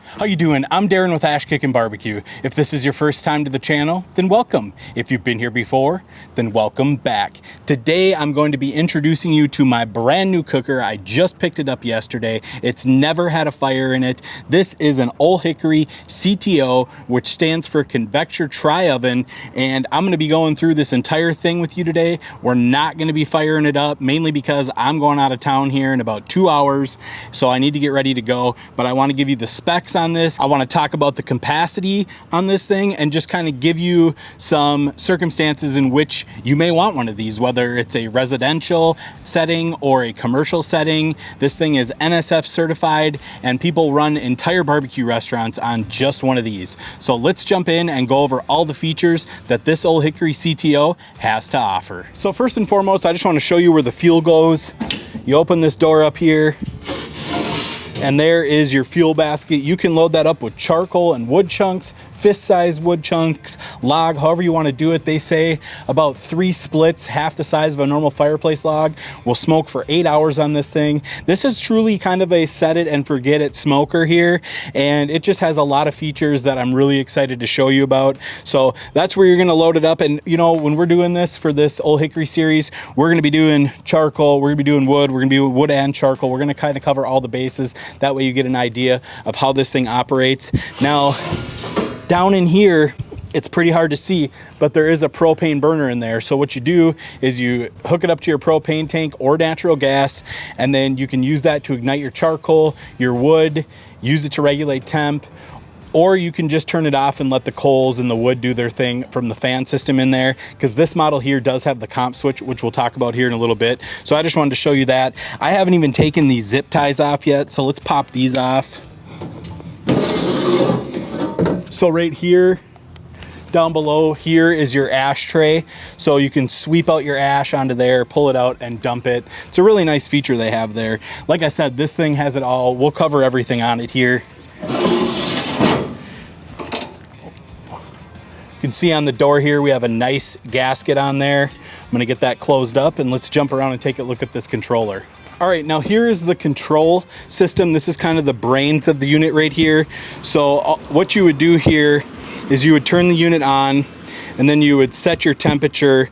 How you doing? I'm Darren with Kickin BBQ. If this is your first time to the channel, then welcome. If you've been here before, then welcome back. Today, I'm going to be introducing you to my brand new cooker. I just picked it up yesterday. It's never had a fire in it. This is an Ole Hickory CTO, which stands for Convecture Tri-Oven, and I'm gonna be going through this entire thing with you today. We're not gonna be firing it up, mainly because I'm going out of town here in about 2 hours, so I need to get ready to go, but I wanna give you the specs on this. I want to talk about the capacity on this thing and just kind of give you some circumstances in which you may want one of these, whether it's a residential setting or a commercial setting. This thing is NSF certified and people run entire barbecue restaurants on just one of these. So let's jump in and go over all the features that this Ole Hickory CTO has to offer. So first and foremost, I just want to show you where the fuel goes. You open this door up here, and there is your fuel basket. You can load that up with charcoal and wood chunks, fist-sized wood chunks, log, however you want to do it. They say about 3 splits, half the size of a normal fireplace log, will smoke for 8 hours on this thing. This is truly kind of a set it and forget it smoker here, and it just has a lot of features that I'm really excited to show you about. So that's where you're going to load it up. And you know, when we're doing this for this Ole Hickory series, we're going to be doing charcoal, we're going to be doing wood, we're going to be doing wood and charcoal. We're going to kind of cover all the bases. That way you get an idea of how this thing operates. Now, down in here, it's pretty hard to see, but there is a propane burner in there. So what you do is you hook it up to your propane tank or natural gas, and then you can use that to ignite your charcoal, your wood, use it to regulate temp, or you can just turn it off and let the coals and the wood do their thing from the fan system in there, because this model here does have the comp switch, which we'll talk about here in a little bit. So I just wanted to show you that. I haven't even taken these zip ties off yet, so let's pop these off. So right here, down below here is your ashtray. So you can sweep out your ash onto there, pull it out and dump it. It's a really nice feature they have there. Like I said, this thing has it all. We'll cover everything on it here. You can see on the door here, we have a nice gasket on there. I'm gonna get that closed up and let's jump around and take a look at this controller. All right, now here is the control system. This is kind of the brains of the unit right here. So what you would do here is you would turn the unit on, and then you would set your temperature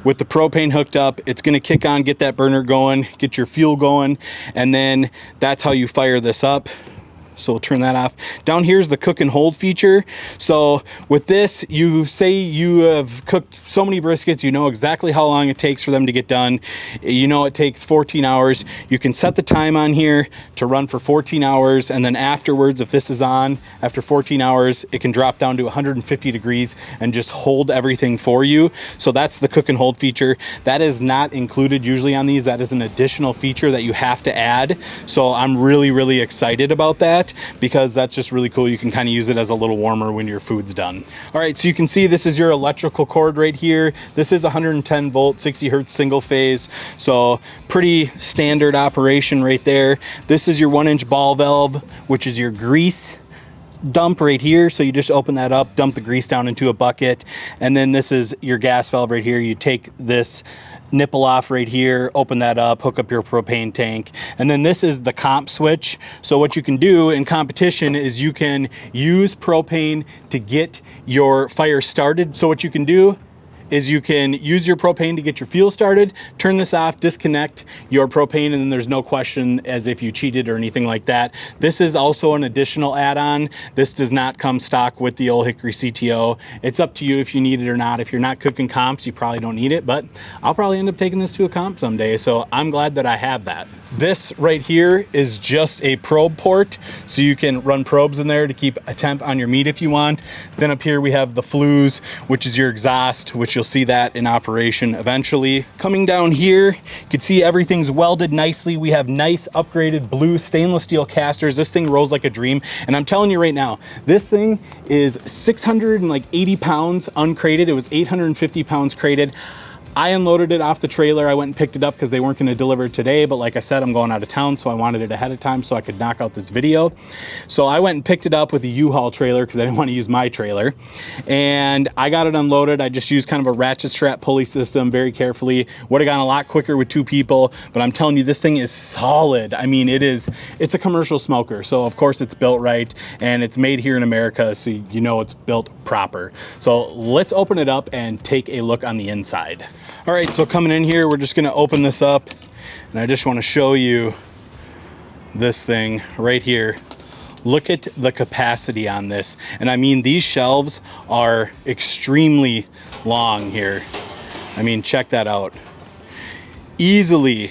with the propane hooked up. It's gonna kick on, get that burner going, get your fuel going, and then that's how you fire this up. So we'll turn that off. Down here's the cook and hold feature. So with this, you say you have cooked so many briskets, you know exactly how long it takes for them to get done. You know it takes 14 hours. You can set the time on here to run for 14 hours, and then afterwards, if this is on, after 14 hours, it can drop down to 150 degrees and just hold everything for you. So that's the cook and hold feature. That is not included usually on these. That is an additional feature that you have to add. So I'm really, really excited about that, because that's just really cool. You can kind of use it as a little warmer when your food's done. All right, so you can see this is your electrical cord right here. This is 110 volt, 60 hertz single phase. So pretty standard operation right there. This is your 1-inch ball valve, which is your grease dump right here. So you just open that up, dump the grease down into a bucket. And then this is your gas valve right here. You take this nipple off right here, open that up, hook up your propane tank. And then this is the comp switch. So what you can do in competition is you can use propane to get your fire started. So what you can do is you can use your propane to get your fuel started, turn this off, disconnect your propane, and then there's no question as if you cheated or anything like that. This is also an additional add-on. This does not come stock with the Ole Hickory CTO. It's up to you if you need it or not. If you're not cooking comps, you probably don't need it, but I'll probably end up taking this to a comp someday, so I'm glad that I have that. This right here is just a probe port, so you can run probes in there to keep a temp on your meat if you want. Then up here we have the flues, which is your exhaust, which you'll see that in operation eventually. Coming down here, you can see everything's welded nicely. We have nice upgraded blue stainless steel casters. This thing rolls like a dream, and I'm telling you right now, this thing is 680 pounds uncrated. It was 850 pounds crated. I unloaded it off the trailer. I went and picked it up because they weren't going to deliver it today, but like I said, I'm going out of town, so I wanted it ahead of time so I could knock out this video. So I went and picked it up with a U-Haul trailer because I didn't want to use my trailer, and I got it unloaded. I just used kind of a ratchet strap pulley system very carefully. Would have gone a lot quicker with 2 people, but I'm telling you, this thing is solid. I mean, it's a commercial smoker, so of course it's built right, and it's made here in America, so you know it's built proper. So let's open it up and take a look on the inside. All right, so coming in here, we're just gonna open this up, and I just wanna show you this thing right here. Look at the capacity on this. And I mean, these shelves are extremely long here. I mean, check that out. Easily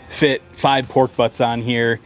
fit 5 pork butts on here.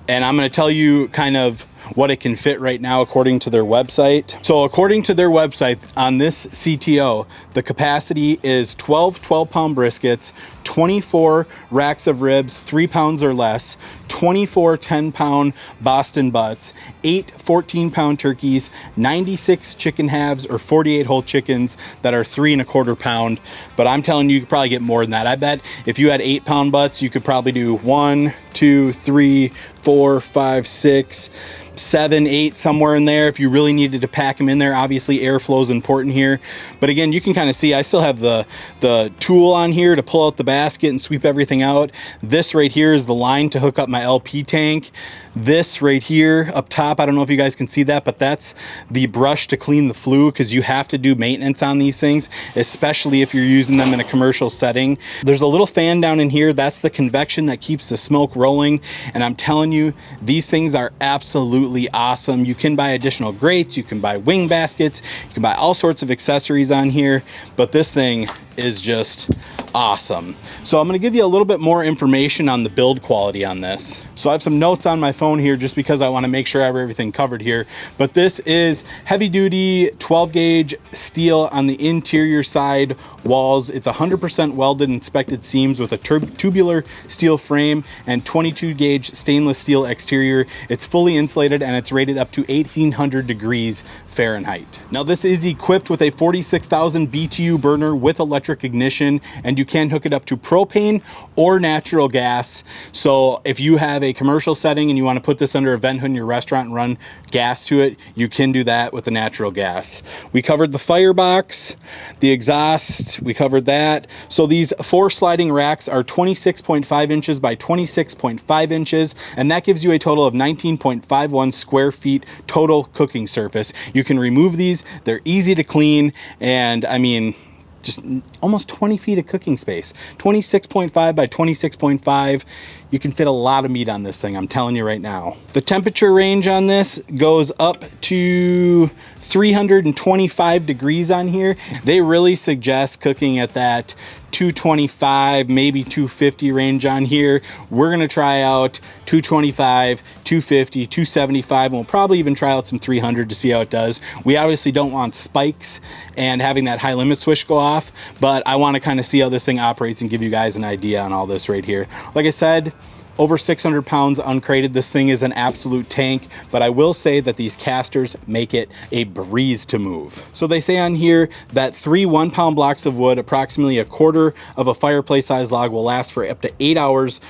And I'm gonna tell you kind of what it can fit right now according to their website. So according to their website on this CTO, the capacity is 12 12-pound briskets, 24 racks of ribs, 3 pounds or less, 24 10-pound Boston butts, 8 14-pound turkeys, 96 chicken halves or 48 whole chickens that are 3 1/4 pound. But I'm telling you, you could probably get more than that. I bet if you had 8-pound butts, you could probably do 1, 2, 3, 4, 5, 6, 7, 8, somewhere in there if you really needed to pack them in there. Obviously airflow is important here, but again, you can kind of see I still have the tool on here to pull out the basket and sweep everything out. This right here is the line to hook up my LP tank. This right here up top, I don't know if you guys can see that, but that's the brush to clean the flue, because you have to do maintenance on these things, especially if you're using them in a commercial setting. There's a little fan down in here. That's the convection that keeps the smoke rolling. And I'm telling you, these things are absolutely awesome. You can buy additional grates, you can buy wing baskets, you can buy all sorts of accessories on here, but this thing is just awesome. So I'm going to give you a little bit more information on the build quality on this. So I have some notes on my phone here just because I want to make sure I have everything covered here. But this is heavy duty 12 gauge steel on the interior side walls. It's 100% welded inspected seams with a tubular steel frame and 22 gauge stainless steel exterior. It's fully insulated and it's rated up to 1800 degrees Fahrenheit. Now this is equipped with a 46,000 BTU burner with electric ignition, and you can hook it up to propane or natural gas. So if you have a commercial setting and you want to put this under a vent hood in your restaurant and run gas to it, you can do that with the natural gas. We covered the firebox, the exhaust, we covered that. So these 4 sliding racks are 26.5 inches by 26.5 inches, and that gives you a total of 19.51 square feet total cooking surface. You can remove these, they're easy to clean, and I mean, just almost 20 feet of cooking space. 26.5 by 26.5. You can fit a lot of meat on this thing, I'm telling you right now. The temperature range on this goes up to 325 degrees on here. They really suggest cooking at that 225, maybe 250 range on here. We're gonna try out 225, 250, 275, and we'll probably even try out some 300 to see how it does. We obviously don't want spikes and having that high limit switch go off, but I wanna kind of see how this thing operates and give you guys an idea on all this right here. Like I said, over 600 pounds uncrated. This thing is an absolute tank, but I will say that these casters make it a breeze to move. So they say on here that 3 1-pound blocks of wood, approximately a quarter of a fireplace size log, will last for up to 8 hours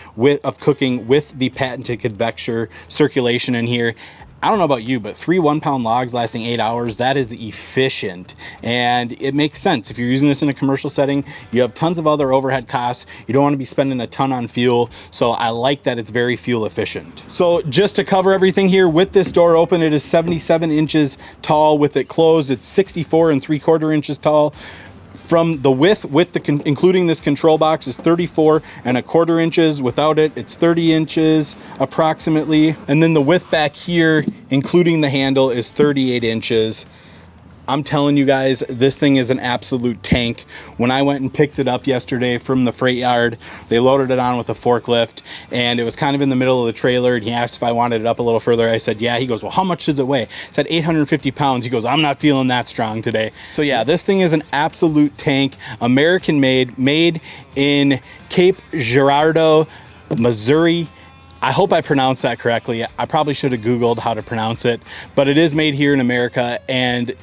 of cooking with the patented convection circulation in here. I don't know about you, but 3 1-pound logs lasting 8 hours, that is efficient. And it makes sense. If you're using this in a commercial setting, you have tons of other overhead costs. You don't want to be spending a ton on fuel. So I like that it's very fuel efficient. So just to cover everything here, with this door open, it is 77 inches tall. With it closed, it's 64 3/4 inches tall. From the width, including this control box, is 34 1/4 inches. Without it, it's 30 inches approximately. And then the width back here, including the handle, is 38 inches. I'm telling you guys, this thing is an absolute tank. When I went and picked it up yesterday from the freight yard, they loaded it on with a forklift, and it was kind of in the middle of the trailer, and he asked if I wanted it up a little further. I said, yeah. He goes, well, how much does it weigh? I said, 850 pounds. He goes, I'm not feeling that strong today. So yeah, this thing is an absolute tank, American made in Cape Girardeau, Missouri. I hope I pronounced that correctly. I probably should have Googled how to pronounce it, but it is made here in America, and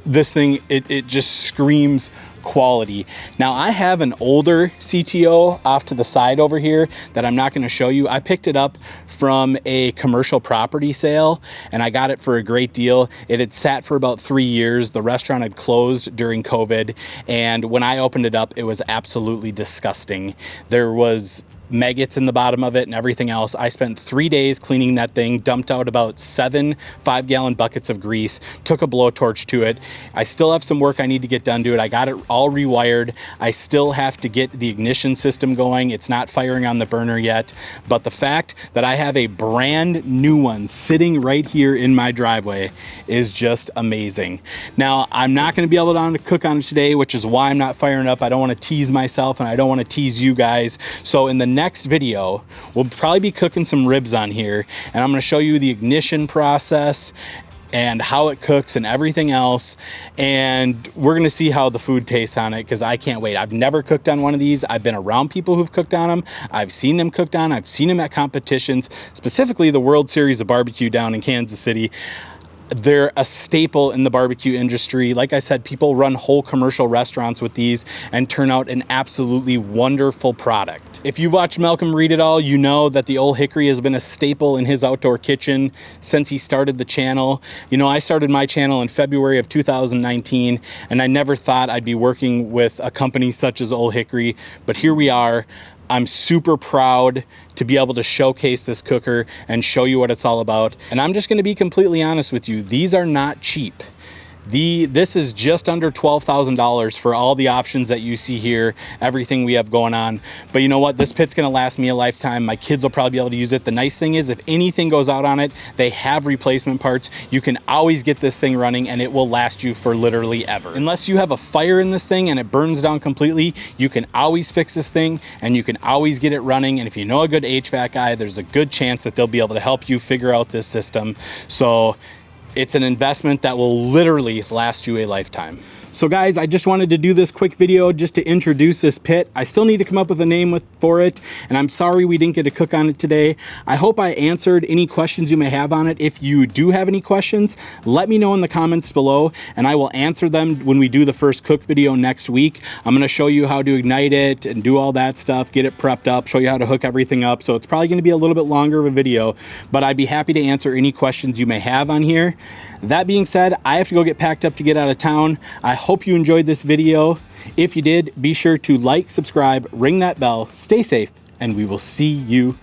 this thing, it just screams quality. Now I have an older CTO off to the side over here that I'm not going to show you. I picked it up from a commercial property sale and I got it for a great deal. It had sat for about 3 years. The restaurant had closed during COVID, and when I opened it up, it was absolutely disgusting. There was maggots in the bottom of it and everything else. I spent 3 days cleaning that thing, dumped out about 7 5-gallon buckets of grease, took a blowtorch to it. I still have some work I need to get done to it. I got it all rewired. I still have to get the ignition system going. It's not firing on the burner yet, but the fact that I have a brand new one sitting right here in my driveway is just amazing. Now, I'm not going to be able to cook on it today, which is why I'm not firing up. I don't want to tease myself and I don't want to tease you guys. So in the next video, we'll probably be cooking some ribs on here, and I'm going to show you the ignition process and how it cooks and everything else, and we're going to see how the food tastes on it, because I can't wait. I've never cooked on one of these. I've been around people who've cooked on them. I've seen them cooked on. I've seen them at competitions, specifically the World Series of Barbecue down in Kansas City. They're a staple in the barbecue industry. Like I said, people run whole commercial restaurants with these and turn out an absolutely wonderful product. If you've watched Malcolm Reed at all, you know that the Ole Hickory has been a staple in his outdoor kitchen since he started the channel. You know, I started my channel in February of 2019, and I never thought I'd be working with a company such as Ole Hickory, but here we are. I'm super proud to be able to showcase this cooker and show you what it's all about. And I'm just going to be completely honest with you. These are not cheap. This is just under $12,000 for all the options that you see here, everything we have going on. But you know what? This pit's gonna last me a lifetime. My kids will probably be able to use it. The nice thing is, if anything goes out on it, they have replacement parts. You can always get this thing running and it will last you for literally ever. Unless you have a fire in this thing and it burns down completely, you can always fix this thing and you can always get it running. And if you know a good HVAC guy, there's a good chance that they'll be able to help you figure out this system. So it's an investment that will literally last you a lifetime. So guys, I just wanted to do this quick video just to introduce this pit. I still need to come up with a name for it, and I'm sorry we didn't get to cook on it today. I hope I answered any questions you may have on it. If you do have any questions, let me know in the comments below, and I will answer them when we do the first cook video next week. I'm gonna show you how to ignite it and do all that stuff, get it prepped up, show you how to hook everything up. So it's probably gonna be a little bit longer of a video, but I'd be happy to answer any questions you may have on here. That being said, I have to go get packed up to get out of town. I hope you enjoyed this video. If you did, be sure to like, subscribe, ring that bell, stay safe, and we will see you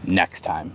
next time.